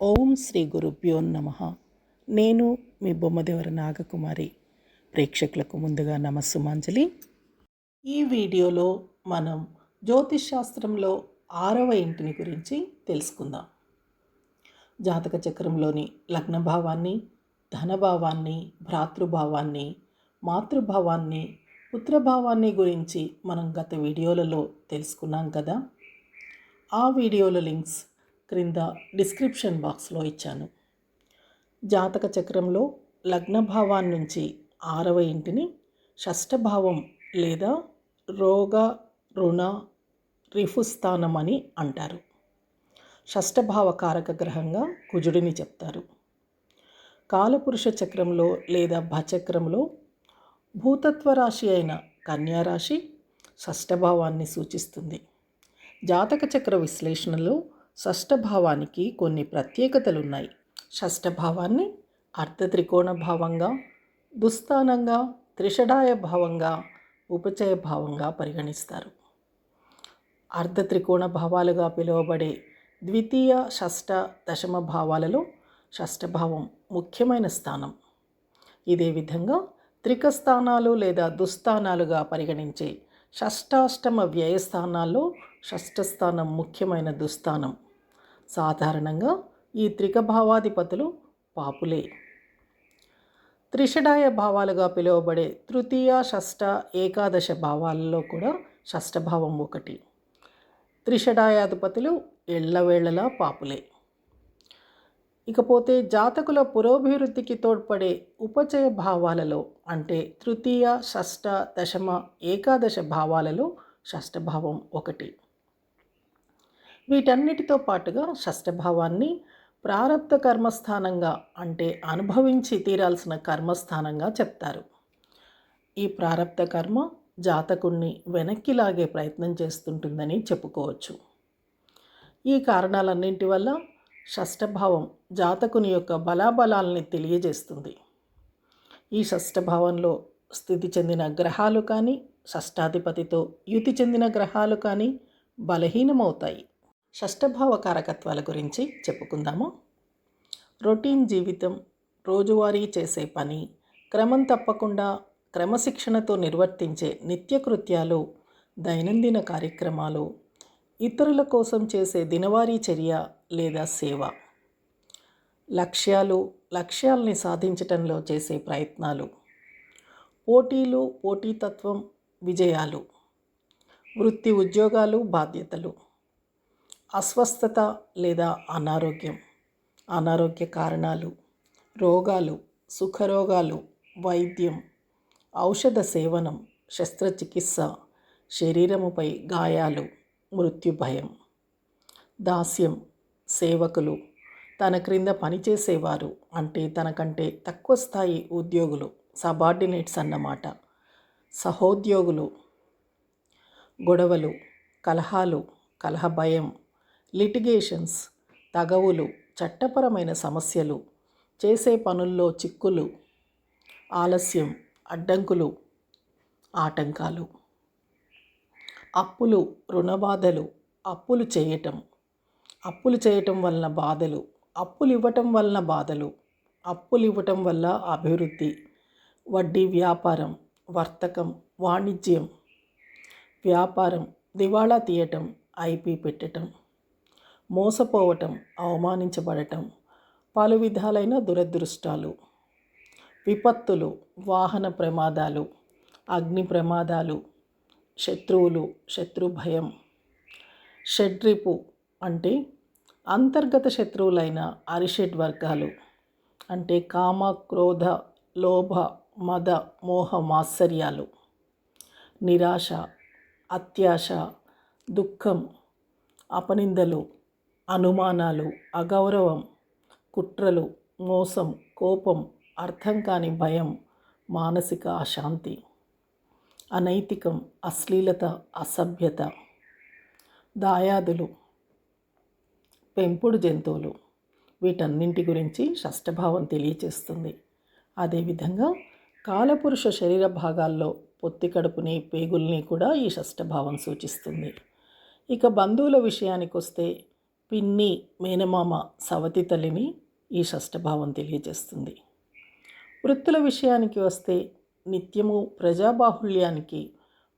ఓం శ్రీ గురుభ్యో నమః. నేను మీ బొమ్మదేవర నాగకుమారి. ప్రేక్షకులకు ముందుగా నమస్సుమాంజలి. ఈ వీడియోలో మనం జ్యోతిష్ శాస్త్రంలో 6వ ఇంటిని గురించి తెలుసుకుందాం. జాతక చక్రంలోని లగ్నభావాన్ని, ధనభావాన్ని, భ్రాతృభావాన్ని, మాతృభావాన్ని, పుత్రభావాన్ని గురించి మనం గత వీడియోలలో తెలుసుకున్నాం కదా. ఆ వీడియోల లింక్స్ క్రింద డిస్క్రిప్షన్ బాక్స్లో ఇచ్చాను. జాతక చక్రంలో లగ్నభావాన్ని నుంచి 6వ ఇంటిని షష్ఠభావం లేదా రోగ రుణ రిఫుస్థానం అని అంటారు. షష్ఠభావ కారక గ్రహంగా కుజుడిని చెప్తారు. కాలపురుష చక్రంలో లేదా భచక్రంలో భూతత్వ రాశి అయిన కన్యారాశి షష్ఠభావాన్ని సూచిస్తుంది. జాతక చక్ర విశ్లేషణలో షష్ఠభావానికి కొన్ని ప్రత్యేకతలున్నాయి. షష్ఠభావాన్ని అర్ధత్రికోణ భావంగా, దుస్థానంగా, త్రిషడాయ భావంగా, ఉపచయ భావంగా పరిగణిస్తారు. అర్ధత్రికోణ భావాలుగా పిలువబడే ద్వితీయ, షష్ఠ, దశమ భావాలలో షష్ఠభావం ముఖ్యమైన స్థానం. ఇదే విధంగా త్రికస్థానాలు లేదా దుస్థానాలుగా పరిగణించే షష్ఠాష్టమ వ్యయస్థానాల్లో షష్ఠస్థానం ముఖ్యమైన దుస్థానం. సాధారణంగా ఈ త్రికభావాధిపతులు పాపులే. త్రిషడాయ భావాలుగా పిలువబడే తృతీయ, షష్ఠ, ఏకాదశ భావాలలో కూడా షష్ఠభావం ఒకటి. త్రిషడాయాధిపతులు ఎల్లవేళలా పాపులే. ఇకపోతే జాతకుల పురోభివృద్ధికి తోడ్పడే ఉపచయ భావాలలో అంటే తృతీయ, షష్ఠ, దశమ, ఏకాదశ భావాలలో షష్ఠభావం ఒకటి. వీటన్నిటితో పాటుగా షష్ఠభావాన్ని ప్రారబ్ధ కర్మస్థానంగా అంటే అనుభవించి తీరాల్సిన కర్మస్థానంగా చెప్తారు. ఈ ప్రారబ్ధ కర్మ జాతకుణ్ణి వెనక్కి లాగే ప్రయత్నం చేస్తుంటుందని చెప్పుకోవచ్చు. ఈ కారణాలన్నింటి వల్ల షష్ఠభావం జాతకుని యొక్క బలాబలాల్ని తెలియజేస్తుంది. ఈ షష్ఠభావంలో స్థితి చెందిన గ్రహాలు కానీ, షష్ఠాధిపతితో యుతి చెందిన గ్రహాలు కానీ బలహీనమవుతాయి. షష్ఠభావ కారకత్వాల గురించి చెప్పుకుందాము. రొటీన్ జీవితం, రోజువారీ చేసే పని, క్రమం తప్పకుండా క్రమశిక్షణతో నిర్వర్తించే నిత్యకృత్యాలు, దైనందిన కార్యక్రమాలు, ఇతరుల కోసం చేసే దినవారీ చర్య లేదా సేవ, లక్ష్యాల్ని సాధించటంలో చేసే ప్రయత్నాలు, పోటీలు, పోటీతత్వం, విజయాలు, వృత్తి ఉద్యోగాలు, బాధ్యతలు, అస్వస్థత లేదా అనారోగ్య కారణాలు, రోగాలు, సుఖరోగాలు, వైద్యం, ఔషధ సేవనం, శస్త్రచికిత్స, శరీరముపై గాయాలు, మృత్యుభయం, దాస్యం, సేవకులు, తన క్రింద పనిచేసేవారు అంటే తనకంటే తక్కువ స్థాయి ఉద్యోగులు, సబార్డినేట్స్ అన్నమాట, సహోద్యోగులు, గొడవలు, కలహాలు, కలహ భయం, లిటిగేషన్స్, తగవులు, చట్టపరమైన సమస్యలు, చేసే పనుల్లో చిక్కులు, ఆలస్యం, అడ్డంకులు, ఆటంకాలు, అప్పులు, రుణబాధలు, అప్పులు చేయటం వలన బాధలు, అప్పులు ఇవ్వటం వలన బాధలు, అప్పులు ఇవ్వటం వల్ల అభివృద్ధి, వడ్డీ వ్యాపారం, వర్తకం, వాణిజ్యం, వ్యాపారం, దివాళా తీయటం, ఐపీ పెట్టటం, మోసపోవటం, అవమానించబడటం, పలు విధాలైన దురదృష్టాలు, విపత్తులు, వాహన ప్రమాదాలు, అగ్ని ప్రమాదాలు, శత్రువులు, శత్రుభయం, షడ్రిపు అంటే అంతర్గత శత్రువులైన అరిషడ్ వర్గాలు అంటే కామ, క్రోధ, లోభ, మద, మోహ, మాత్సర్యాలు, నిరాశ, అత్యాశ, దుఃఖం, అపనిందలు, అనుమానాలు, అగౌరవం, కుట్రలు, మోసం, కోపం, అర్థం కాని భయం, మానసిక అశాంతి, అనైతికం, అశ్లీలత, అసభ్యత, దాయాదులు, పెంపుడు జంతువులు, వీటన్నింటి గురించి షష్ఠభావం తెలియచేస్తుంది. అదేవిధంగా కాలపురుష శరీర భాగాల్లో పొత్తి కడుపుని, పేగుల్ని కూడా ఈ షష్ఠభావం సూచిస్తుంది. ఇక బంధువుల విషయానికి వస్తే పిన్ని, మేనమామ, సవతి తల్లిని ఈ షష్ఠభావం తెలియజేస్తుంది. వృత్తుల విషయానికి వస్తే నిత్యము ప్రజాబాహుళ్యానికి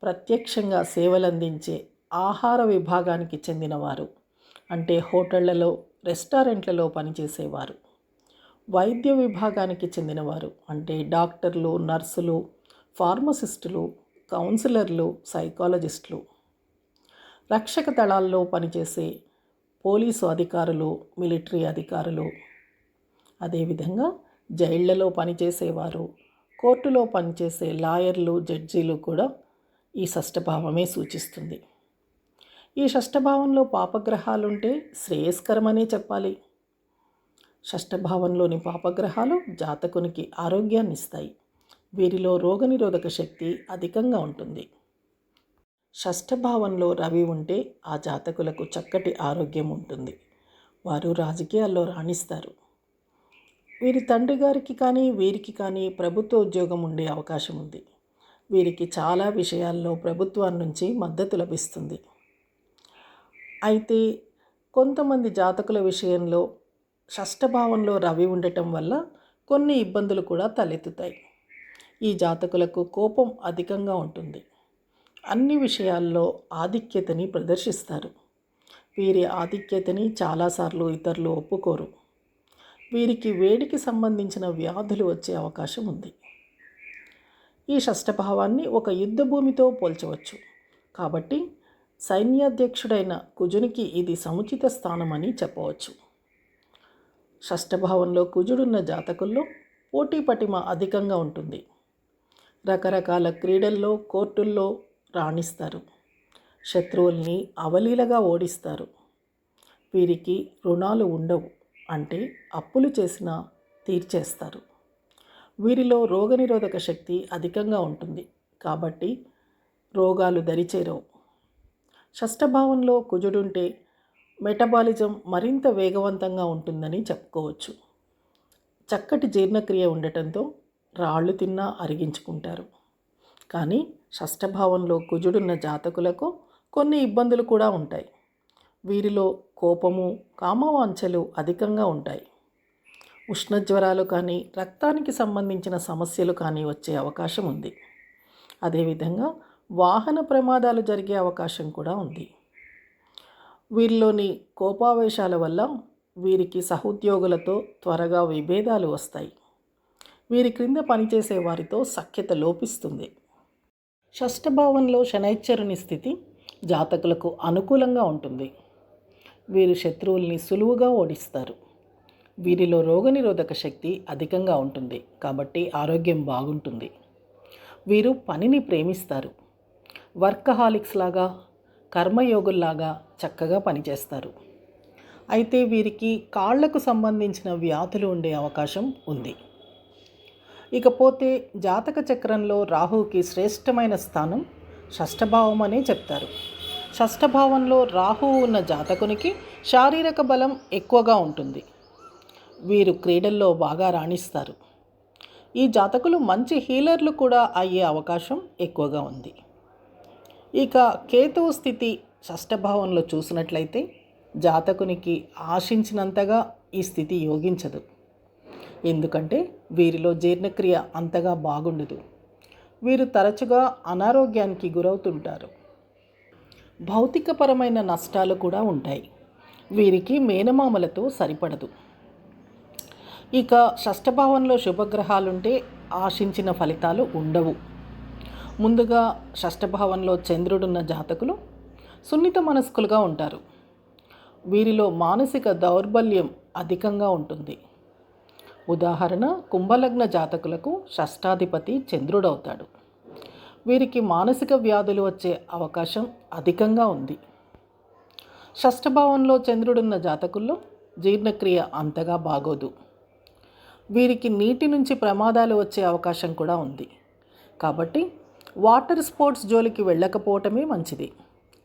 ప్రత్యక్షంగా సేవలందించే ఆహార విభాగానికి చెందినవారు, అంటే హోటళ్లలో, రెస్టారెంట్లలో పనిచేసేవారు. వైద్య విభాగానికి చెందినవారు, అంటే డాక్టర్లు, నర్సులు, ఫార్మసిస్టులు, కౌన్సిలర్లు, సైకాలజిస్టులు. రక్షక దళాల్లో పనిచేసే పోలీసు అధికారులు, మిలిటరీ అధికారులు. అదేవిధంగా జైళ్లలో పనిచేసేవారు, కోర్టులో పనిచేసే లాయర్లు, జడ్జీలు కూడా ఈ షష్ఠభావమే సూచిస్తుంది. ఈ షష్ఠభావంలో పాపగ్రహాలుంటే శ్రేయస్కరమనే చెప్పాలి. షష్ఠభావంలోని పాపగ్రహాలు జాతకునికి ఆరోగ్యాన్ని ఇస్తాయి. వీరిలో రోగనిరోధక శక్తి అధికంగా ఉంటుంది. షష్ఠభావంలో రవి ఉంటే ఆ జాతకులకు చక్కటి ఆరోగ్యం ఉంటుంది. వారు రాజకీయాల్లో రాణిస్తారు. వీరి తండ్రి గారికి కానీ వీరికి కానీ ప్రభుత్వ ఉద్యోగం ఉండే అవకాశం ఉంది. వీరికి చాలా విషయాల్లో ప్రభుత్వం నుంచి మద్దతు లభిస్తుంది. అయితే కొంతమంది జాతకుల విషయంలో షష్ఠభావంలో రవి ఉండటం వల్ల కొన్ని ఇబ్బందులు కూడా తలెత్తుతాయి. ఈ జాతకులకు కోపం అధికంగా ఉంటుంది. అన్ని విషయాల్లో ఆధిక్యతని ప్రదర్శిస్తారు. వీరి ఆధిక్యతని చాలాసార్లు ఇతరులు ఒప్పుకోరు. వీరికి వేడికి సంబంధించిన వ్యాధులు వచ్చే అవకాశం ఉంది. ఈ షష్ఠభావాన్ని ఒక యుద్ధ భూమితో పోల్చవచ్చు. కాబట్టి సైన్యాధ్యక్షుడైన కుజునికి ఇది సముచిత స్థానమని చెప్పవచ్చు. షష్ఠభావంలో కుజుడున్న జాతకుల్లో పోటీ పటిమ అధికంగా ఉంటుంది. రకరకాల క్రీడల్లో, కోర్టుల్లో రాణిస్తారు. శత్రువుల్ని అవలీలగా ఓడిస్తారు. వీరికి రుణాలు ఉండవు, అంటే అప్పులు చేసినా తీర్చేస్తారు. వీరిలో రోగనిరోధక శక్తి అధికంగా ఉంటుంది, కాబట్టి రోగాలు దరిచేరవు. షష్ఠభావంలో కుజుడుంటే మెటబాలిజం మరింత వేగవంతంగా ఉంటుందని చెప్పుకోవచ్చు. చక్కటి జీర్ణక్రియ ఉండటంతో రాళ్ళు తిన్నా అరిగించుకుంటారు. కానీ షష్ఠభావంలో కుజుడున్న జాతకులకు కొన్ని ఇబ్బందులు కూడా ఉంటాయి. వీరిలో కోపము, కామవాంఛలు అధికంగా ఉంటాయి. ఉష్ణజ్వరాలు కానీ, రక్తానికి సంబంధించిన సమస్యలు కానీ వచ్చే అవకాశం ఉంది. అదేవిధంగా వాహన ప్రమాదాలు జరిగే అవకాశం కూడా ఉంది. వీరిలోని కోపావేశాల వల్ల వీరికి సహోద్యోగులతో త్వరగా విభేదాలు వస్తాయి. వీరి క్రింద పనిచేసే వారితో సఖ్యత లోపిస్తుంది. షష్ఠభావంలో శనైశ్చరుని స్థితి జాతకులకు అనుకూలంగా ఉంటుంది. వీరు శత్రువుల్ని సులువుగా ఓడిస్తారు. వీరిలో రోగనిరోధక శక్తి అధికంగా ఉంటుంది, కాబట్టి ఆరోగ్యం బాగుంటుంది. వీరు పనిని ప్రేమిస్తారు. వర్కహాలిక్స్ లాగా, కర్మయోగుల్లాగా చక్కగా పనిచేస్తారు. అయితే వీరికి కాళ్లకు సంబంధించిన వ్యాధులు ఉండే అవకాశం ఉంది. ఇకపోతే జాతక చక్రంలో రాహువుకి శ్రేష్టమైన స్థానం షష్ఠభావం అనే చెప్తారు. షష్ఠభావంలో రాహువు ఉన్న జాతకునికి శారీరక బలం ఎక్కువగా ఉంటుంది. వీరు క్రీడల్లో బాగా రాణిస్తారు. ఈ జాతకులు మంచి హీలర్లు కూడా అయ్యే అవకాశం ఎక్కువగా ఉంది. ఇక కేతువు స్థితి షష్ఠభావంలో చూసినట్లయితే జాతకునికి ఆశించినంతగా ఈ స్థితి యోగించదు. ఎందుకంటే వీరిలో జీర్ణక్రియ అంతగా బాగుండదు. వీరు తరచుగా అనారోగ్యానికి గురవుతుంటారు. భౌతికపరమైన నష్టాలు కూడా ఉంటాయి. వీరికి మేనమామలతో సరిపడదు. ఇక షష్ఠభావంలో శుభగ్రహాలుంటే ఆశించిన ఫలితాలు ఉండవు. ముందుగా షష్ఠభావంలో చంద్రుడున్న జాతకులు సున్నిత మనస్కులుగా ఉంటారు. వీరిలో మానసిక దౌర్బల్యం అధికంగా ఉంటుంది. ఉదాహరణ, కుంభలగ్న జాతకులకు షష్ఠాధిపతి చంద్రుడవుతాడు. వీరికి మానసిక వ్యాధులు వచ్చే అవకాశం అధికంగా ఉంది. షష్ఠభావంలో చంద్రుడున్న జాతకుల్లో జీర్ణక్రియ అంతగా బాగోదు. వీరికి నీటి నుంచి ప్రమాదాలు వచ్చే అవకాశం కూడా ఉంది. కాబట్టి వాటర్ స్పోర్ట్స్ జోలికి వెళ్ళకపోవటమే మంచిది.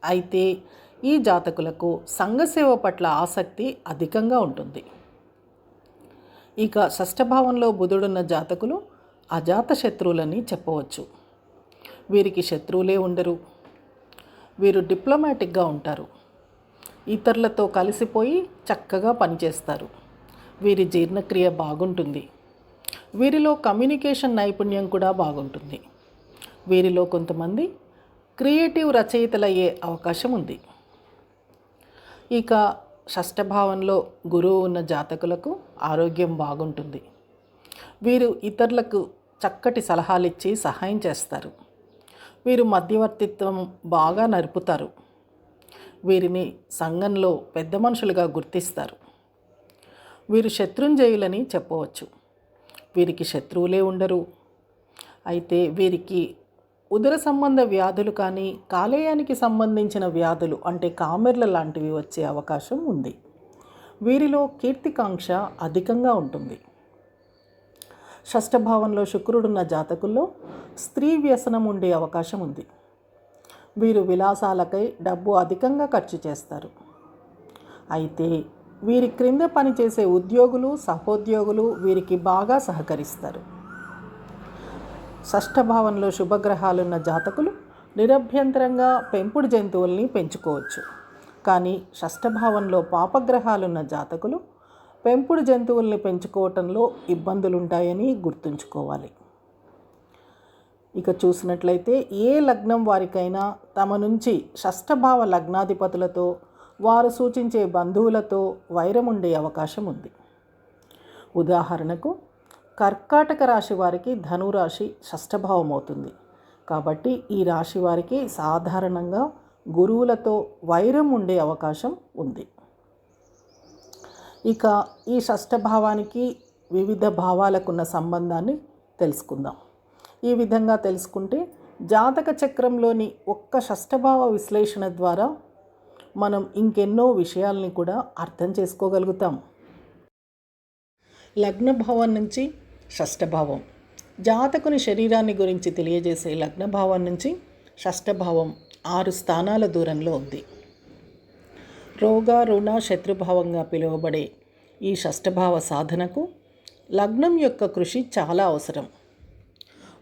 అయితే ఈ జాతకులకు సంఘసేవ పట్ల ఆసక్తి అధికంగా ఉంటుంది. ఇక షష్ఠభావంలో బుధుడున్న జాతకులు అజాత శత్రువులని చెప్పవచ్చు. వీరికి శత్రువులే ఉండరు. వీరు డిప్లొమాటిక్గా ఉంటారు. ఇతరులతో కలిసిపోయి చక్కగా పనిచేస్తారు. వీరి జీర్ణక్రియ బాగుంటుంది. వీరిలో కమ్యూనికేషన్ నైపుణ్యం కూడా బాగుంటుంది. వీరిలో కొంతమంది క్రియేటివ్ రచయితలయ్యే అవకాశం ఉంది. ఇక షష్ఠభావంలో గురువు ఉన్న జాతకులకు ఆరోగ్యం బాగుంటుంది. వీరు ఇతరులకు చక్కటి సలహాలు ఇచ్చి సహాయం చేస్తారు. వీరు మధ్యవర్తిత్వం బాగా నరుపుతారు. వీరిని సంఘంలో పెద్ద మనుషులుగా గుర్తిస్తారు. వీరు శత్రుంజయులని చెప్పవచ్చు. వీరికి శత్రువులే ఉండరు. అయితే వీరికి ఉదర సంబంధ వ్యాధులు కానీ కాలేయానికి సంబంధించిన వ్యాధులు అంటే కామెర్ల లాంటివి వచ్చే అవకాశం ఉంది. వీరిలో కీర్తికాంక్ష అధికంగా ఉంటుంది. షష్ఠభావంలో శుక్రుడున్న జాతకుల్లో స్త్రీ వ్యసనం ఉండే అవకాశం ఉంది. వీరు విలాసాలకై డబ్బు అధికంగా ఖర్చు చేస్తారు. అయితే వీరి క్రింద పనిచేసే ఉద్యోగులు సహోద్యోగులు వీరికి బాగా సహకరిస్తారు. షష్ఠభావంలో శుభగ్రహాలున్న జాతకులు నిరభ్యంతరంగా పెంపుడు జంతువుల్ని పెంచుకోవచ్చు. కానీ షష్ఠభావంలో పాపగ్రహాలున్న జాతకులు పెంపుడు జంతువుల్ని పెంచుకోవటంలో ఇబ్బందులుంటాయని గుర్తుంచుకోవాలి. ఇక చూసినట్లయితే ఏ లగ్నం వారికైనా తమ నుంచి షష్ఠభావ లగ్నాధిపతులతో వారు సూచించే బంధువులతో వైరం ఉండే అవకాశం ఉంది. ఉదాహరణకు కర్కాటక రాశి వారికి ధనురాశి షష్ఠభావం అవుతుంది. కాబట్టి ఈ రాశి వారికి సాధారణంగా గురువులతో వైరం ఉండే అవకాశం ఉంది. ఇక ఈ షష్ఠభావానికి వివిధ భావాలకున్న సంబంధాన్ని తెలుసుకుందాం. ఈ విధంగా తెలుసుకుంటే జాతక చక్రంలోని ఒక్క షష్ఠభావ విశ్లేషణ ద్వారా మనం ఇంకెన్నో విషయాల్ని కూడా అర్థం చేసుకోగలుగుతాం. లగ్నభావం నుంచి షష్ఠభావం, జాతకుని శరీరాన్ని గురించి తెలియజేసే లగ్నభావం నుంచి షష్ఠభావం 6 స్థానాల దూరంలో ఉంది. రోగ రుణ శత్రుభావంగా పిలువబడే ఈ షష్ఠభావ సాధనకు లగ్నం యొక్క కృషి చాలా అవసరం.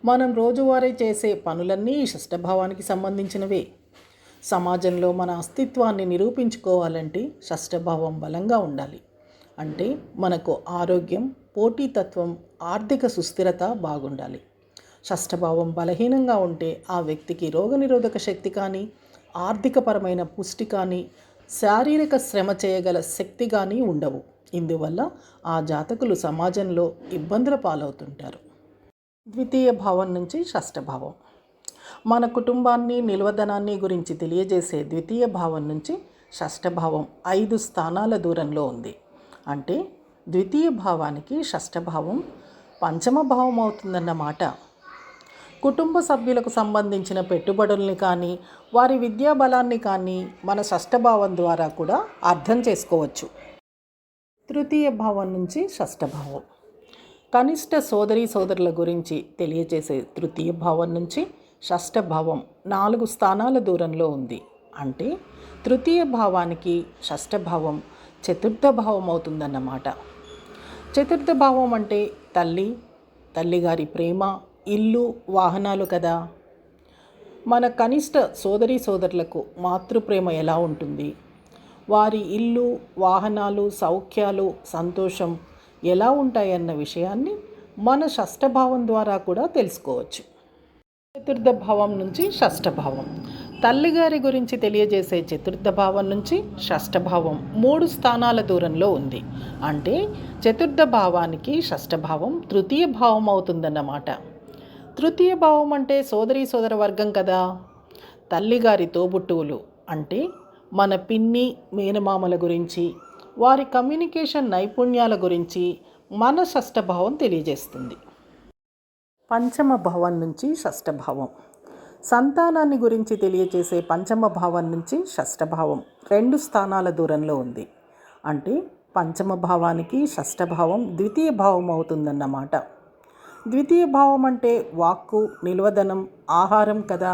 మనం రోజువారీ చేసే పనులన్నీ ఈ షష్ఠభావానికి సంబంధించినవే. సమాజంలో మన అస్తిత్వాన్ని నిరూపించుకోవాలంటే షష్ఠభావం బలంగా ఉండాలి. అంటే మనకు ఆరోగ్యం, పోటీతత్వం, ఆర్థిక సుస్థిరత బాగుండాలి. షష్ఠభావం బలహీనంగా ఉంటే ఆ వ్యక్తికి రోగనిరోధక శక్తి కానీ, ఆర్థికపరమైన పుష్టి కానీ, శారీరక శ్రమ చేయగల శక్తి కానీ ఉండవు. ఇందువల్ల ఆ జాతకులు సమాజంలో ఇబ్బందుల పాలవుతుంటారు. ద్వితీయ భావం నుంచి షష్ఠభావం, మన కుటుంబాన్ని నిల్వధనాన్ని గురించి తెలియజేసే ద్వితీయ భావం నుంచి షష్ఠభావం 5 స్థానాల దూరంలో ఉంది. అంటే ద్వితీయ భావానికి షష్ఠభావం పంచమ భావం అవుతుందన్నమాట. కుటుంబ సభ్యులకు సంబంధించిన పెట్టుబడుల్ని కానీ వారి విద్యా బలాన్ని కానీ మన షష్ఠభావం ద్వారా కూడా అర్థం చేసుకోవచ్చు. తృతీయ భావం నుంచి షష్ఠభావం, కనిష్ట సోదరుల గురించి తెలియజేసే తృతీయ భావం నుంచి షష్ఠభావం 4 స్థానాల దూరంలో ఉంది. అంటే తృతీయ భావానికి షష్ఠభావం చతుర్థ భావం అవుతుందన్నమాట. చతుర్థ భావం అంటే తల్లిగారి ప్రేమ, ఇల్లు, వాహనాలు కదా. మన కనిష్ట సోదరులకు మాతృప్రేమ ఎలా ఉంటుంది, వారి ఇల్లు, వాహనాలు, సౌఖ్యాలు, సంతోషం ఎలా ఉంటాయన్న విషయాన్ని మన షష్ఠభావం ద్వారా కూడా తెలుసుకోవచ్చు. చతుర్థ భావం నుంచి షష్ఠభావం, తల్లిగారి గురించి తెలియజేసే చతుర్థ భావం నుంచి షష్ఠభావం 3 స్థానాల దూరంలో ఉంది. అంటే చతుర్థ భావానికి షష్ఠభావం తృతీయ భావం అవుతుందన్నమాట. తృతీయ భావం అంటే సోదర వర్గం కదా. తల్లిగారి తోబుట్టువులు అంటే మన పిన్ని, మేనమామల గురించి, వారి కమ్యూనికేషన్ నైపుణ్యాల గురించి మన షష్ఠభావం తెలియజేస్తుంది. పంచమ భావం నుంచి షష్ఠభావం, సంతానాన్ని గురించి తెలియజేసే పంచమ భావం నుంచి షష్ఠభావం 2 స్థానాల దూరంలో ఉంది. అంటే పంచమ భావానికి షష్ఠభావం ద్వితీయ భావం అవుతుందన్నమాట. ద్వితీయ భావం అంటే వాక్కు, నిల్వధనం, ఆహారం కదా.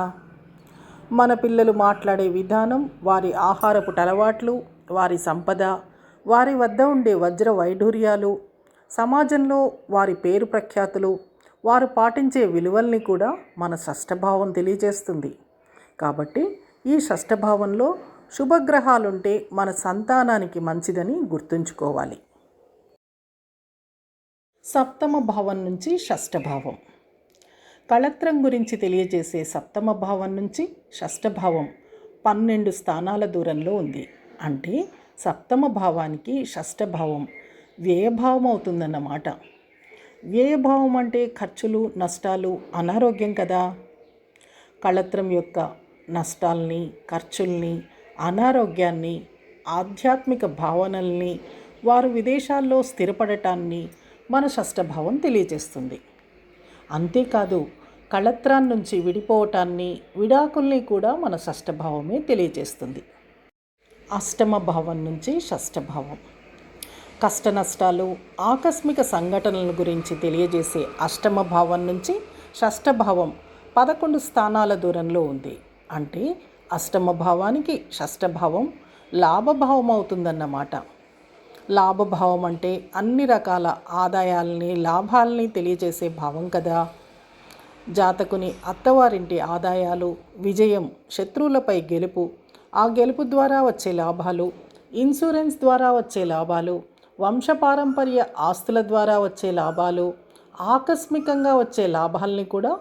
మన పిల్లలు మాట్లాడే విధానం, వారి ఆహారపు అలవాట్లు, వారి సంపద, వారి వద్ద ఉండే వజ్ర వైఢూర్యాలు, సమాజంలో వారి పేరు ప్రఖ్యాతులు, వారు పాటించే విలువల్ని కూడా మన షష్ఠభావం తెలియజేస్తుంది. కాబట్టి ఈ షష్ఠభావంలో శుభగ్రహాలుంటే మన సంతానానికి మంచిదని గుర్తుంచుకోవాలి. సప్తమ భావం నుంచి షష్ఠభావం. కళత్రం గురించి తెలియజేసే సప్తమ భావం నుంచి షష్ఠభావం 12 స్థానాల దూరంలో ఉంది. అంటే సప్తమ భావానికి షష్ఠభావం వ్యయభావం అవుతుందన్నమాట. వ్యయభావం అంటే ఖర్చులు, నష్టాలు, అనారోగ్యం కదా. కళత్రం యొక్క నష్టాల్ని, ఖర్చుల్ని, అనారోగ్యాన్ని, ఆధ్యాత్మిక భావనల్ని, వారు విదేశాల్లో స్థిరపడటాన్ని మన షష్ఠభావం తెలియజేస్తుంది. అంతేకాదు కళత్రాన్ని నుంచి విడిపోవటాన్ని, విడాకుల్ని కూడా మన షష్ఠభావమే తెలియజేస్తుంది. అష్టమ భావం నుంచి షష్ఠభావం కష్ట నష్టాలు, ఆకస్మిక సంఘటనల గురించి తెలియజేసే అష్టమ భావం నుంచి షష్ఠభావం 11 స్థానాల దూరంలో ఉంది. అంటే అష్టమ భావానికి షష్ఠభావం లాభభావం అవుతుందన్నమాట. లాభభావం అంటే అన్ని రకాల ఆదాయాల్ని, లాభాలని తెలియజేసే భావం కదా. జాతకుని అత్తవారింటి ఆదాయాలు, విజయం, శత్రువులపై గెలుపు, ఆ గెలుపు ద్వారా వచ్చే లాభాలు, ఇన్సూరెన్స్ ద్వారా వచ్చే లాభాలు, వంశపారంపర్య ఆస్తుల ద్వారా వచ్చే లాభాలు, ఆకస్మికంగా వచ్చే లాభాలని కూడా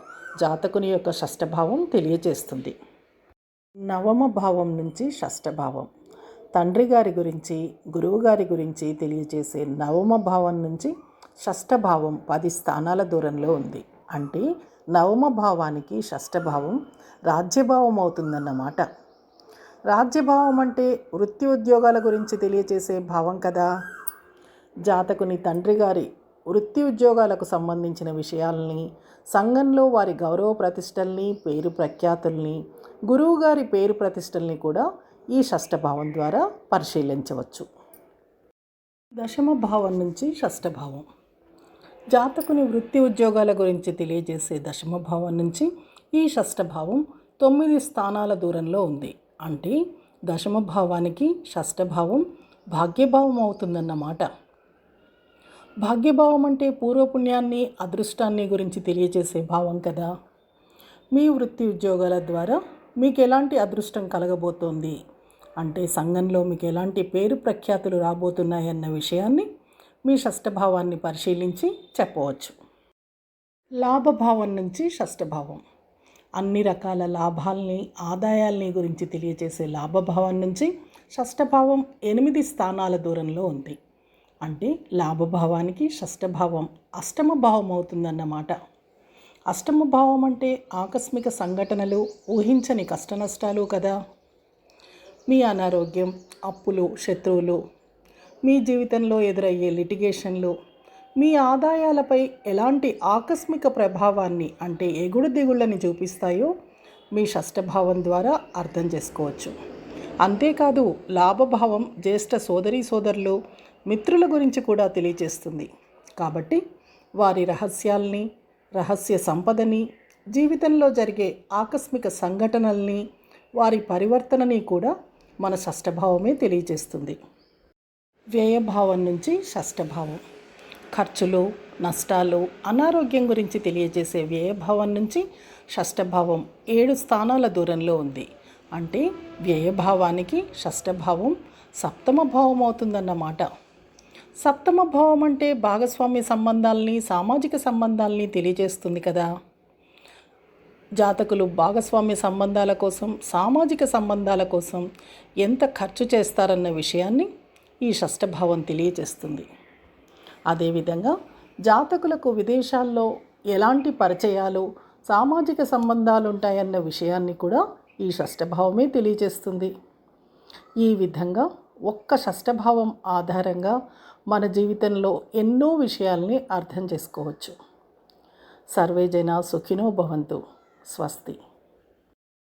జాతకుని యొక్క షష్ఠభావం తెలియజేస్తుంది. నవమ భావం నుంచి షష్ఠభావం తండ్రి గారి గురించి, గురువు గారి గురించి తెలియజేసే నవమ భావం నుంచి షష్ఠభావం 10 స్థానాల దూరంలో ఉంది. అంటే నవమ భావానికి షష్ఠభావం రాజ్యభావం అవుతుందన్నమాట. రాజ్యభావం అంటే వృత్తి ఉద్యోగాల గురించి తెలియజేసే భావం కదా. జాతకుని తండ్రి గారి వృత్తి ఉద్యోగాలకు సంబంధించిన విషయాల్ని, సంఘంలో వారి గౌరవ ప్రతిష్టల్ని, పేరు ప్రఖ్యాతుల్ని, గురువుగారి పేరు ప్రతిష్టల్ని కూడా ఈ షష్ఠభావం ద్వారా పరిశీలించవచ్చు. దశమ భావం నుంచి షష్ఠభావం జాతకుని వృత్తి ఉద్యోగాల గురించి తెలియజేసే దశమ భావం నుంచి ఈ షష్ఠభావం 9 స్థానాల దూరంలో ఉంది. అంటే దశమ భావానికి షష్ఠభావం భాగ్యభావం అవుతుందన్నమాట. భాగ్యభావం అంటే పూర్వపుణ్యాన్ని, అదృష్టాన్ని గురించి తెలియజేసే భావం కదా. మీ వృత్తి ఉద్యోగాల ద్వారా మీకు ఎలాంటి అదృష్టం కలగబోతోంది అంటే సంఘంలో మీకు ఎలాంటి పేరు ప్రఖ్యాతులు రాబోతున్నాయన్న విషయాన్ని మీ షష్ఠభావాన్ని పరిశీలించి చెప్పవచ్చు. లాభభావం నుంచి షష్ఠభావం అన్ని రకాల లాభాల్ని, ఆదాయాల్ని గురించి తెలియజేసే లాభభావం నుంచి షష్ఠభావం 8 స్థానాల దూరంలో ఉంది. అంటే లాభభావానికి షష్ఠభావం అష్టమ భావం అవుతుందన్నమాట. అష్టమ భావం అంటే ఆకస్మిక సంఘటనలు, ఊహించని కష్టనష్టాలు కదా. మీ అనారోగ్యం, అప్పులు, శత్రువులు, మీ జీవితంలో ఎదురయ్యే లిటిగేషన్లు, మీ ఆదాయాలపై ఎలాంటి ఆకస్మిక ప్రభావాన్ని అంటే ఎగుడు దిగుళ్ళని చూపిస్తాయో మీ షష్ఠభావం ద్వారా అర్థం చేసుకోవచ్చు. అంతేకాదు లాభభావం జ్యేష్ఠ సోదరీ సోదరులు, మిత్రుల గురించి కూడా తెలియజేస్తుంది. కాబట్టి వారి రహస్యాల్ని, రహస్య సంపదని, జీవితంలో జరిగే ఆకస్మిక సంఘటనల్ని, వారి పరివర్తనని కూడా మన షష్ఠభావమే తెలియజేస్తుంది. వ్యయభావం నుంచి షష్ఠభావం ఖర్చులు, నష్టాలు, అనారోగ్యం గురించి తెలియజేసే వ్యయభావం నుంచి షష్ఠభావం 7 స్థానాల దూరంలో ఉంది. అంటే వ్యయభావానికి షష్ఠభావం సప్తమ భావం అవుతుందన్నమాట. సప్తమ భావం అంటే భాగస్వామ్య సంబంధాలని, సామాజిక సంబంధాలని తెలియజేస్తుంది కదా. జాతకులు భాగస్వామ్య సంబంధాల కోసం, సామాజిక సంబంధాల కోసం ఎంత ఖర్చు చేస్తారన్న విషయాన్ని ఈ షష్ఠభావం తెలియజేస్తుంది. అదేవిధంగా జాతకులకు విదేశాల్లో ఎలాంటి పరిచయాలు, సామాజిక సంబంధాలు ఉంటాయన్న విషయాన్ని కూడా ఈ షష్ఠభావమే తెలియజేస్తుంది. ఈ విధంగా ఒక్క షష్ఠభావం ఆధారంగా మన జీవితంలో ఎన్నో విషయాల్ని అర్థం చేసుకోవచ్చు. సర్వే జనా సుఖినో భవంతు. స్వస్తి.